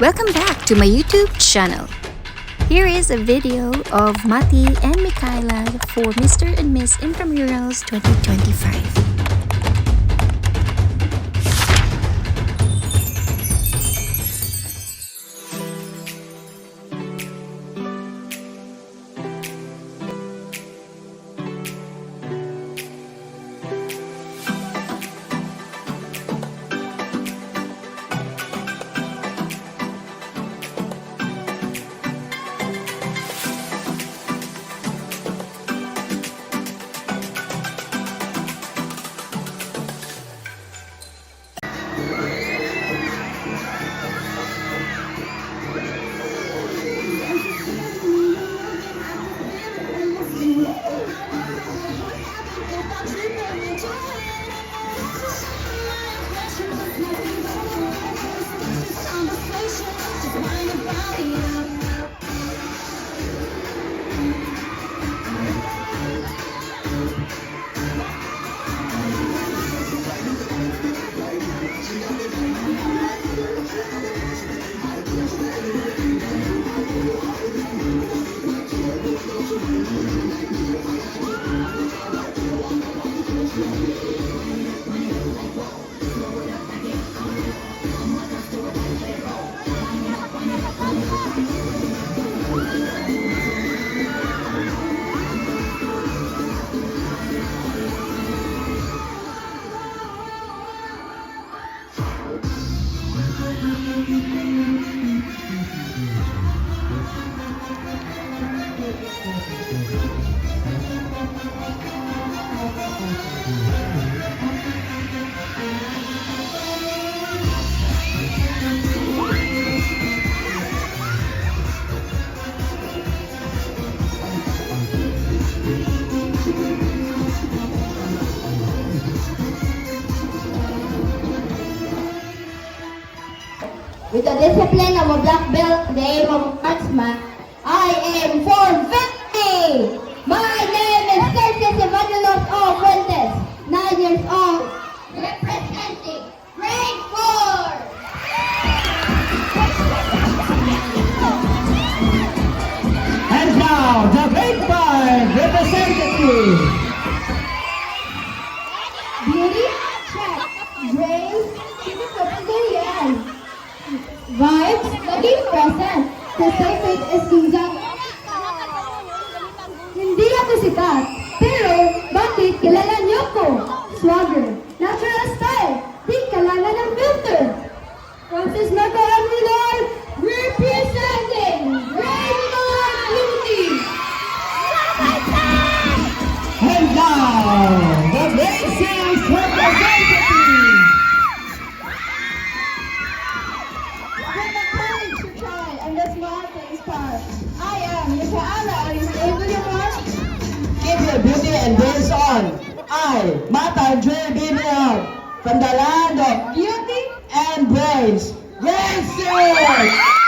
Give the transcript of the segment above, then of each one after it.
Welcome back to my YouTube channel. Here is a video of Mati and Michaela for Mr. and Miss Intramurals 2025. With the discipline of a black belt, the aim of a marksman, I aim for victory! My name is Curtis Evangelos O. Fuentes, 9 years old, representing grade 4! And now, the grade 5 representative. Beauty, check. Brains, yan. Vibes, naging present. To say faith is losing. Hindi ako sikat, pero bakit kilala niyo ko? Swagger, natural style, di kailangan ng filter. Francis Marco Aguilar, representing Rainbow Beauty. And now, the grade 6 representative. With the courage to try and the small things part, I am Michaela Aguilar. Keep your beauty and brains on. I, Mata J. Bibian, from the land of beauty and brains. Grade 6!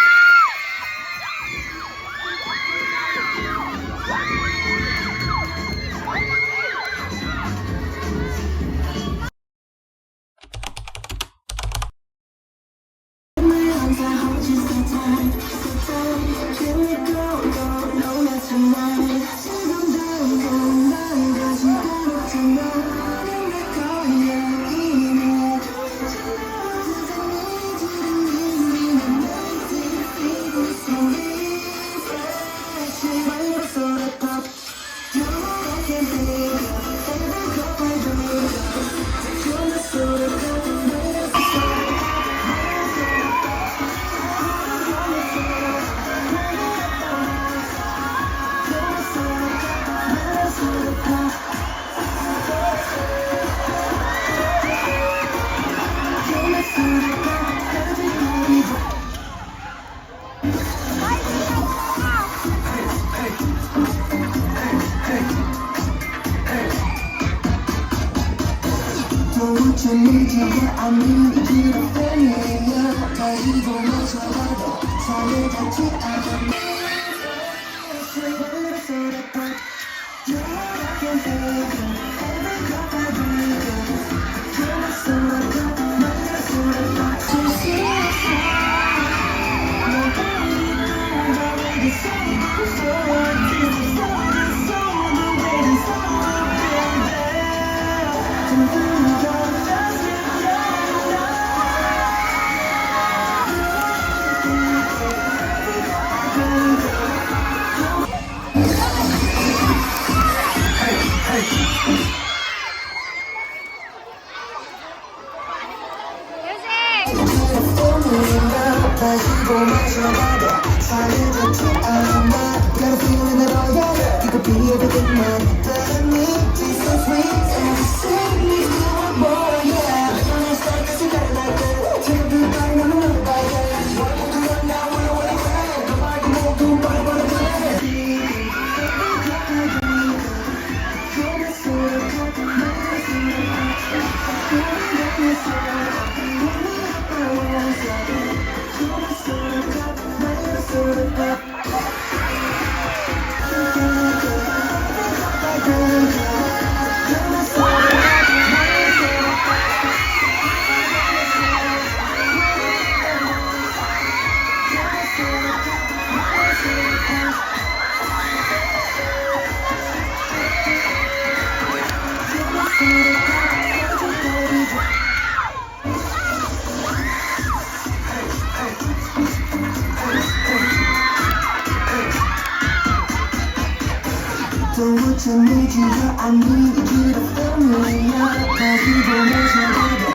Don't want to need you, but I need you to fill me up. Cause you gon' make my body.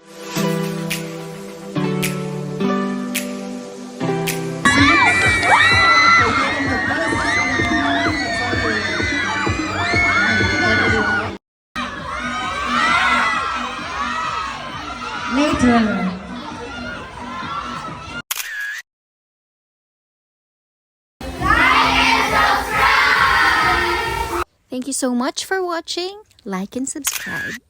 Later. Thank you so much for watching. Like and subscribe.